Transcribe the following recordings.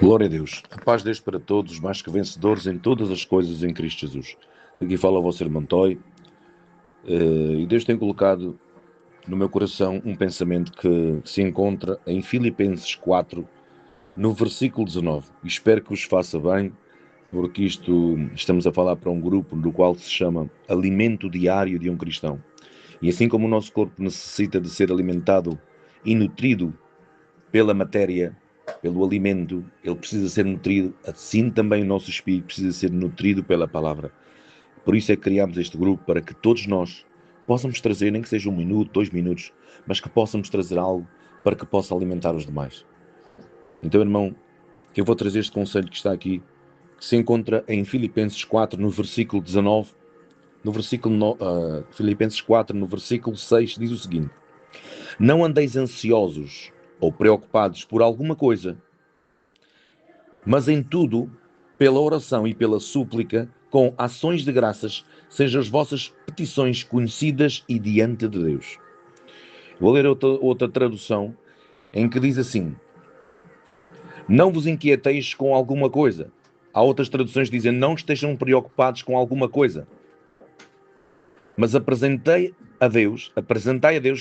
Glória a Deus. A paz de Deus para todos, mais que vencedores em todas as coisas em Cristo Jesus. Aqui fala o vosso irmão Toy, e Deus tem colocado no meu coração um pensamento que se encontra em Filipenses 4, no versículo 19. E espero que vos faça bem, porque estamos a falar para um grupo do qual se chama alimento diário de um cristão. E assim como o nosso corpo necessita de ser alimentado e nutrido pela matéria, pelo alimento, ele precisa ser nutrido, assim também o nosso espírito precisa ser nutrido pela palavra. Por isso é que criámos este grupo, para que todos nós possamos trazer, nem que seja 1 minuto, 2 minutos, mas que possamos trazer algo para que possa alimentar os demais. Então, irmão, eu vou trazer este conselho que está aqui, que se encontra em Filipenses 4, no versículo 19, Filipenses 4, no versículo 6, diz o seguinte: não andeis ansiosos ou preocupados por alguma coisa, mas em tudo, pela oração e pela súplica, com ações de graças, sejam as vossas petições conhecidas e diante de Deus. Vou ler outra tradução, em que diz assim: não vos inquieteis com alguma coisa. Há outras traduções que dizem: não estejam preocupados com alguma coisa, mas apresentai a Deus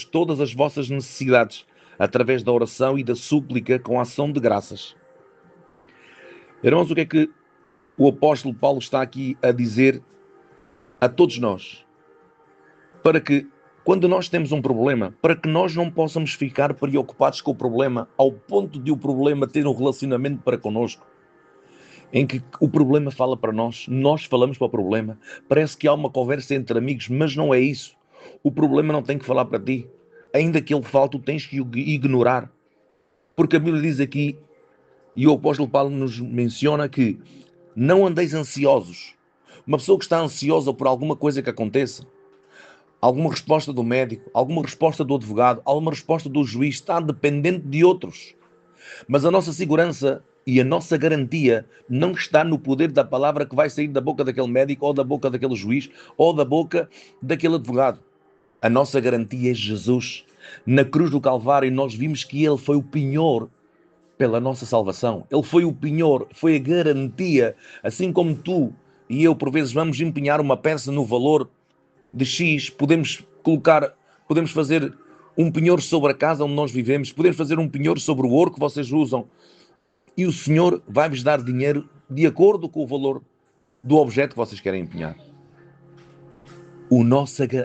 todas as vossas necessidades, através da oração e da súplica com ação de graças. Irmãos, o que é que o apóstolo Paulo está aqui a dizer a todos nós? Para que, quando nós temos um problema, para que nós não possamos ficar preocupados com o problema, ao ponto de o problema ter um relacionamento para connosco, em que o problema fala para nós falamos para o problema, parece que há uma conversa entre amigos, mas não é isso. O problema não tem que falar para ti, ainda que ele fale, tu tens que o ignorar, porque a Bíblia diz aqui, e o apóstolo Paulo nos menciona que não andeis ansiosos. Uma pessoa que está ansiosa por alguma coisa que aconteça, alguma resposta do médico, alguma resposta do advogado, alguma resposta do juiz, está dependente de outros. Mas a nossa segurança e a nossa garantia não está no poder da palavra que vai sair da boca daquele médico, ou da boca daquele juiz, ou da boca daquele advogado. A nossa garantia é Jesus. Na cruz do Calvário nós vimos que ele foi o penhor pela nossa salvação. Ele foi o penhor, foi a garantia, assim como tu e eu por vezes vamos empenhar uma peça no valor de X, podemos fazer um penhor sobre a casa onde nós vivemos, podemos fazer um penhor sobre o ouro que vocês usam, e o Senhor vai-vos dar dinheiro de acordo com o valor do objeto que vocês querem empenhar.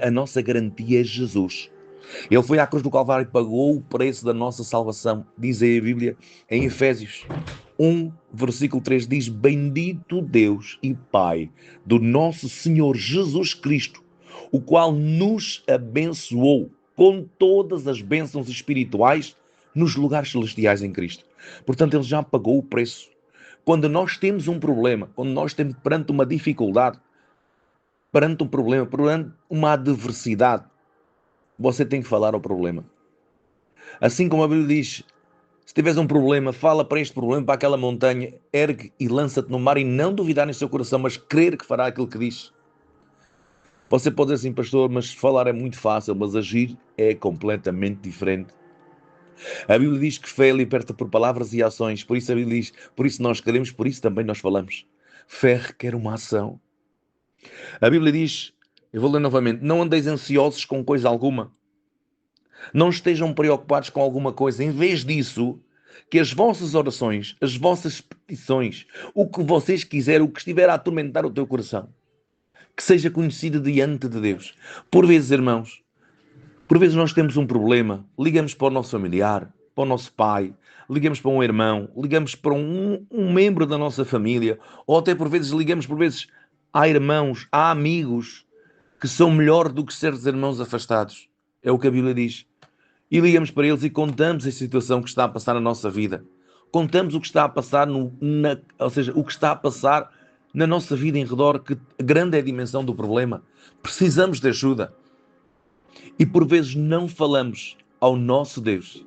A nossa garantia é Jesus. Ele foi à cruz do Calvário e pagou o preço da nossa salvação. Diz aí a Bíblia, em Efésios 1, versículo 3, diz: bendito Deus e Pai do nosso Senhor Jesus Cristo, o qual nos abençoou com todas as bênçãos espirituais nos lugares celestiais em Cristo. Portanto, ele já pagou o preço. Quando nós temos um problema, quando nós estamos perante uma dificuldade, perante um problema, perante uma adversidade, você tem que falar ao problema. Assim como a Bíblia diz, se tiveres um problema, fala para este problema, para aquela montanha, ergue e lança-te no mar, e não duvidar em seu coração, mas crer que fará aquilo que diz. Você pode dizer assim: pastor, mas falar é muito fácil, mas agir é completamente diferente. A Bíblia diz que fé é liberta por palavras e ações, por isso a Bíblia diz, por isso nós queremos, por isso também nós falamos. Fé requer uma ação. A Bíblia diz, eu vou ler novamente: não andeis ansiosos com coisa alguma. Não estejam preocupados com alguma coisa. Em vez disso, que as vossas orações, as vossas petições, o que vocês quiserem, o que estiver a atormentar o teu coração, que seja conhecido diante de Deus. Por vezes, irmãos, por vezes nós temos um problema, ligamos para o nosso familiar, para o nosso pai, ligamos para um irmão, ligamos para um membro da nossa família, ou até por vezes ligamos, há irmãos, há amigos que são melhor do que certos irmãos afastados. É o que a Bíblia diz. E ligamos para eles e contamos a situação que está a passar na nossa vida. Contamos o que está a passar, ou seja, o que está a passar na nossa vida em redor, que grande é a dimensão do problema. Precisamos de ajuda. E por vezes não falamos ao nosso Deus,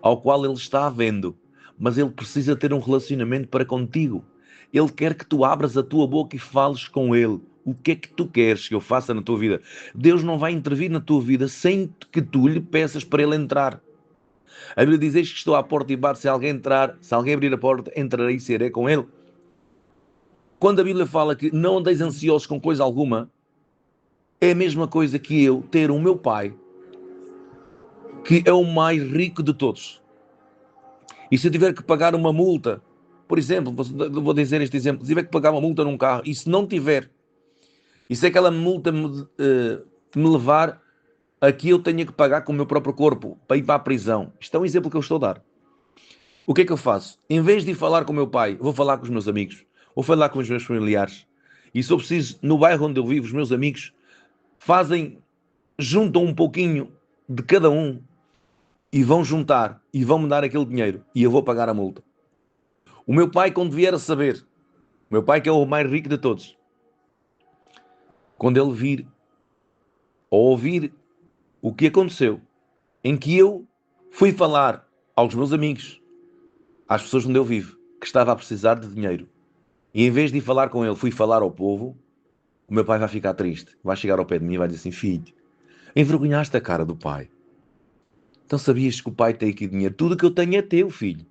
ao qual Ele está vendo, mas Ele precisa ter um relacionamento para contigo. Ele quer que tu abras a tua boca e fales com Ele. O que é que tu queres que eu faça na tua vida? Deus não vai intervir na tua vida sem que tu lhe peças para Ele entrar. A Bíblia diz: eis que estou à porta e bato, se alguém entrar, se alguém abrir a porta, entrarei e serei com ele. Quando a Bíblia fala que não andeis ansiosos com coisa alguma, é a mesma coisa que eu ter o meu pai, que é o mais rico de todos. E se eu tiver que pagar uma multa, por exemplo, vou dizer este exemplo, se tiver que pagar uma multa num carro, e se não tiver, e se aquela multa me levar a que eu tenha que pagar com o meu próprio corpo para ir para a prisão, isto é um exemplo que eu estou a dar. O que é que eu faço? Em vez de ir falar com o meu pai, vou falar com os meus amigos, vou falar com os meus familiares. E se eu preciso, no bairro onde eu vivo, os meus amigos juntam um pouquinho de cada um e vão juntar e vão me dar aquele dinheiro e eu vou pagar a multa. O meu pai, quando vier a saber, o meu pai que é o mais rico de todos, quando ele vir ou ouvir o que aconteceu, em que eu fui falar aos meus amigos, às pessoas onde eu vivo, que estava a precisar de dinheiro, e em vez de ir falar com ele, fui falar ao povo, o meu pai vai ficar triste, vai chegar ao pé de mim e vai dizer assim: filho, envergonhaste a cara do pai. Então sabias que o pai tem aqui dinheiro? Tudo que eu tenho é teu, filho.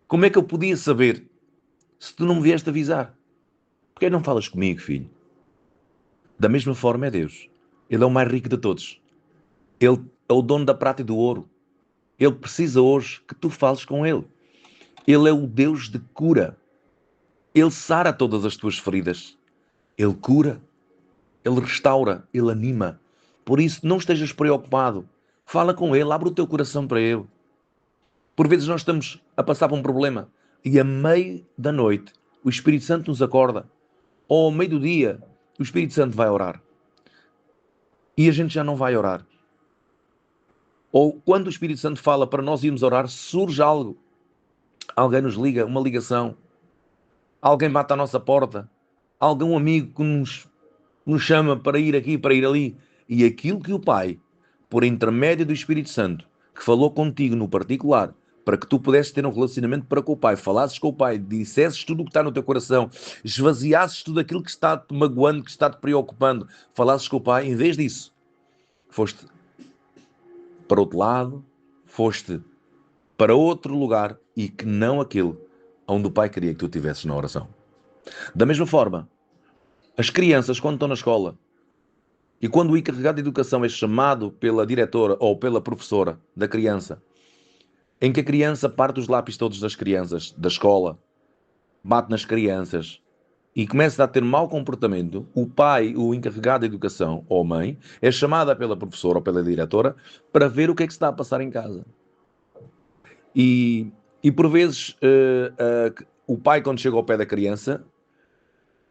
Como é que eu podia saber se tu não me vieste avisar? Porque não falas comigo, filho? Da mesma forma é Deus. Ele é o mais rico de todos. Ele é o dono da prata e do ouro. Ele precisa hoje que tu fales com ele. Ele é o Deus de cura. Ele sara todas as tuas feridas. Ele cura. Ele restaura. Ele anima. Por isso, não estejas preocupado. Fala com ele. Abre o teu coração para ele. Por vezes nós estamos a passar por um problema e a meio da noite o Espírito Santo nos acorda. Ou ao meio do dia o Espírito Santo vai orar. E a gente já não vai orar. Ou quando o Espírito Santo fala para nós irmos orar, surge algo. Alguém nos liga, uma ligação. Alguém bate à nossa porta. Algum amigo que nos chama para ir aqui, para ir ali. E aquilo que o Pai, por intermédio do Espírito Santo, que falou contigo no particular, para que tu pudesses ter um relacionamento para com o Pai, falasses com o Pai, dissesses tudo o que está no teu coração, esvaziasses tudo aquilo que está-te magoando, que está-te preocupando, falasses com o Pai, em vez disso, foste para outro lado, foste para outro lugar e que não aquele onde o Pai queria que tu estivesses na oração. Da mesma forma, as crianças, quando estão na escola, e quando o encarregado de educação é chamado pela diretora ou pela professora da criança, em que a criança parte os lápis todos das crianças, da escola, bate nas crianças e começa a ter mau comportamento, o pai, o encarregado de educação, ou a mãe, é chamada pela professora ou pela diretora para ver o que é que se está a passar em casa. E por vezes o pai, quando chega ao pé da criança,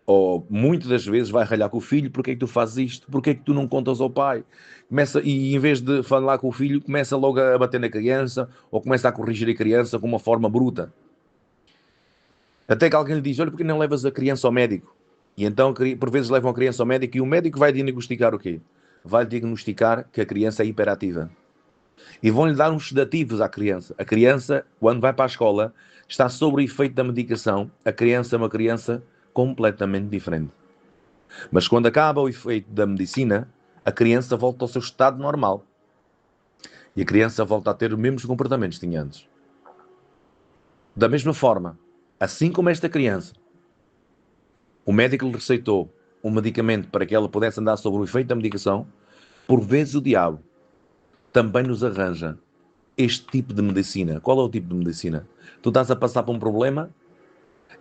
ou muitas das vezes vai ralhar com o filho: porque é que tu fazes isto? Porque é que tu não contas ao pai? E em vez de falar com o filho, começa logo a bater na criança, ou começa a corrigir a criança com uma forma bruta. Até que alguém lhe diz: olha, porque não levas a criança ao médico? E então, por vezes, levam a criança ao médico e o médico vai diagnosticar o quê? Vai diagnosticar que a criança é hiperativa. E vão-lhe dar uns sedativos à criança. A criança, quando vai para a escola, está sob o efeito da medicação. A criança é uma criança completamente diferente. Mas quando acaba o efeito da medicina, a criança volta ao seu estado normal. E a criança volta a ter os mesmos comportamentos que tinha antes. Da mesma forma, assim como esta criança, o médico lhe receitou um medicamento para que ela pudesse andar sob o efeito da medicação, por vezes o diabo também nos arranja este tipo de medicina. Qual é o tipo de medicina? Tu estás a passar por um problema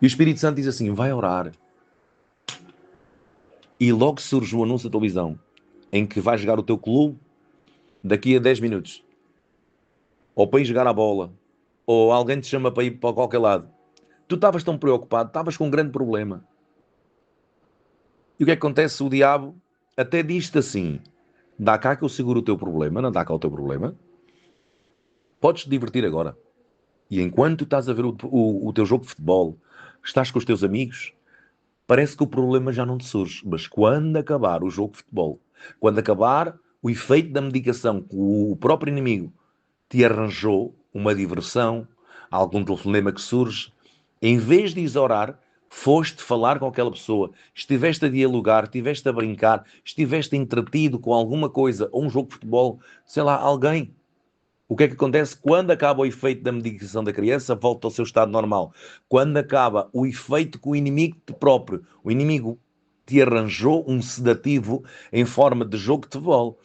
e o Espírito Santo diz assim: vai orar. E logo surge um anúncio da televisão em que vai jogar o teu clube daqui a 10 minutos. Ou para ir jogar a bola. Ou alguém te chama para ir para qualquer lado. Tu estavas tão preocupado, estavas com um grande problema. E o que é que acontece? O diabo até diz-te assim: dá cá que eu seguro o teu problema, não dá cá o teu problema. Podes te divertir agora. E enquanto estás a ver o teu jogo de futebol, estás com os teus amigos, parece que o problema já não te surge. Mas quando acabar o jogo de futebol, quando acabar o efeito da medicação que o próprio inimigo te arranjou, uma diversão, algum telefonema que surge, em vez de ires orar, foste falar com aquela pessoa, estiveste a dialogar, estiveste a brincar, estiveste entretido com alguma coisa, ou um jogo de futebol, sei lá, alguém. O que é que acontece? Quando acaba o efeito da medicação da criança, volta ao seu estado normal. Quando acaba o efeito que o inimigo te próprio, o inimigo te arranjou um sedativo em forma de jogo de futebol.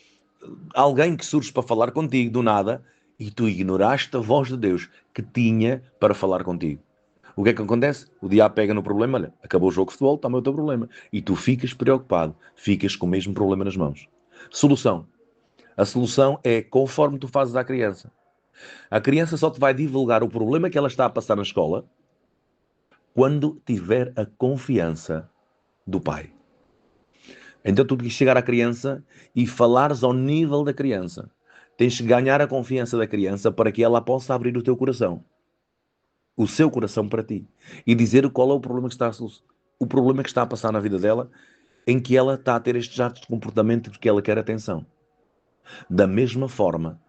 Alguém que surge para falar contigo do nada e tu ignoraste a voz de Deus que tinha para falar contigo. O que é que acontece? O diabo pega no problema, olha, acabou o jogo de futebol, toma o teu problema. E tu ficas preocupado, ficas com o mesmo problema nas mãos. Solução. A solução é conforme tu fazes à criança. A criança só te vai divulgar o problema que ela está a passar na escola quando tiver a confiança do pai. Então tu tens que chegar à criança e falares ao nível da criança. Tens que ganhar a confiança da criança para que ela possa abrir o teu coração. O seu coração para ti. E dizer qual é o problema que está a passar na vida dela, em que ela está a ter estes atos de comportamento de que ela quer atenção. Da mesma forma,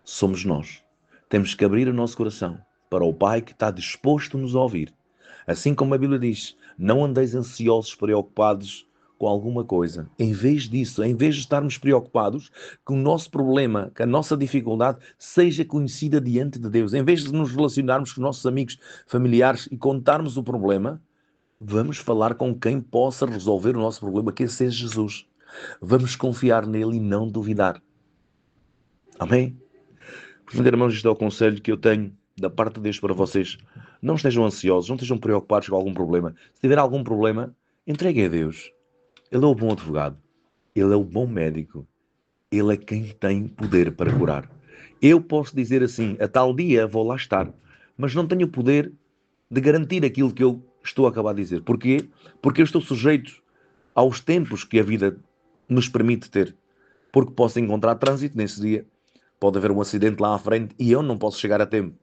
somos nós. Temos que abrir o nosso coração para o Pai que está disposto a nos ouvir. Assim como a Bíblia diz, não andeis ansiosos, preocupados com alguma coisa. Em vez disso, em vez de estarmos preocupados, que o nosso problema, que a nossa dificuldade seja conhecida diante de Deus. Em vez de nos relacionarmos com nossos amigos, familiares e contarmos o problema, vamos falar com quem possa resolver o nosso problema, que esse é Jesus. Vamos confiar nele e não duvidar. Amém? Portanto, irmãos, isto é o conselho que eu tenho da parte de Deus para vocês. Não estejam ansiosos, não estejam preocupados com algum problema. Se tiver algum problema, entreguem a Deus. Ele é o bom advogado. Ele é o bom médico. Ele é quem tem poder para curar. Eu posso dizer assim, a tal dia vou lá estar, mas não tenho o poder de garantir aquilo que eu estou a acabar de dizer. Porquê? Porque eu estou sujeito aos tempos que a vida nos permite ter. Porque posso encontrar trânsito nesse dia. Pode haver um acidente lá à frente e eu não posso chegar a tempo.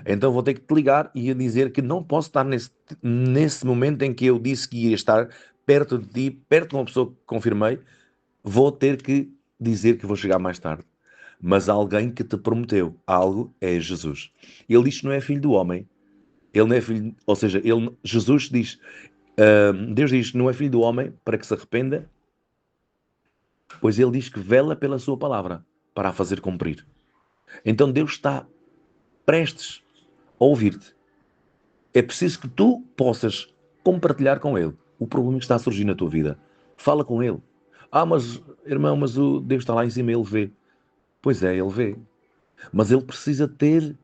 Então vou ter que te ligar e dizer que não posso estar nesse momento em que eu disse que ia estar perto de ti, perto de uma pessoa que confirmei, vou ter que dizer que vou chegar mais tarde. Mas alguém que te prometeu algo é Jesus. Ele diz que não é filho do homem. Ele não é filho, ou seja, Jesus diz, Deus diz que não é filho do homem para que se arrependa, pois ele diz que vela pela sua palavra para a fazer cumprir. Então Deus está prestes a ouvir-te. É preciso que tu possas compartilhar com ele o problema que está a surgir na tua vida. Fala com ele. Mas irmão, mas o Deus está lá em cima, ele vê. Pois é, ele vê. Mas ele precisa ter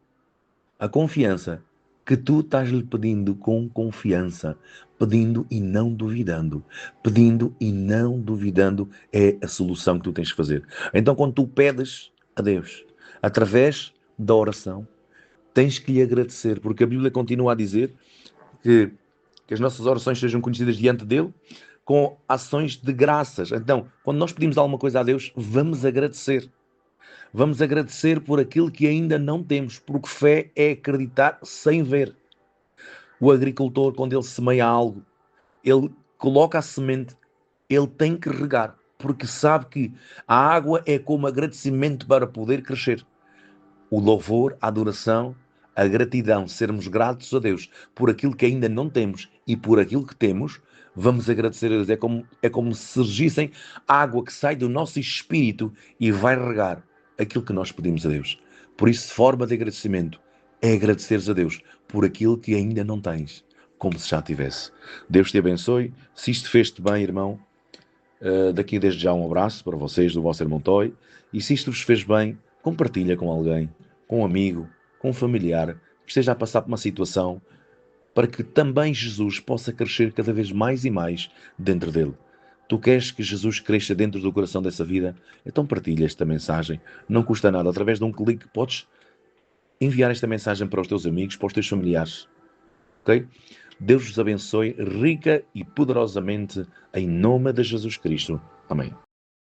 a confiança que tu estás-lhe pedindo com confiança. Pedindo e não duvidando. Pedindo e não duvidando é a solução que tu tens que fazer. Então, quando tu pedes a Deus, através da oração, tens que lhe agradecer, porque a Bíblia continua a dizer que as nossas orações sejam conhecidas diante dele com ações de graças. Então, quando nós pedimos alguma coisa a Deus, vamos agradecer. Vamos agradecer por aquilo que ainda não temos, porque fé é acreditar sem ver. O agricultor, quando ele semeia algo, ele coloca a semente, ele tem que regar, porque sabe que a água é como agradecimento para poder crescer. O louvor, a adoração, a gratidão, sermos gratos a Deus por aquilo que ainda não temos e por aquilo que temos, vamos agradecer a Deus. É como se surgissem água que sai do nosso espírito e vai regar aquilo que nós pedimos a Deus. Por isso, forma de agradecimento é agradeceres a Deus por aquilo que ainda não tens, como se já tivesse. Deus te abençoe. Se isto fez-te bem, irmão, daqui desde já um abraço para vocês do vosso irmão Toy. E se isto vos fez bem, compartilha com alguém, com um amigo, com um familiar que esteja a passar por uma situação, para que também Jesus possa crescer cada vez mais e mais dentro dele. Tu queres que Jesus cresça dentro do coração dessa vida? Então partilha esta mensagem. Não custa nada. Através de um clique podes enviar esta mensagem para os teus amigos, para os teus familiares. Ok? Deus vos abençoe rica e poderosamente em nome de Jesus Cristo. Amém.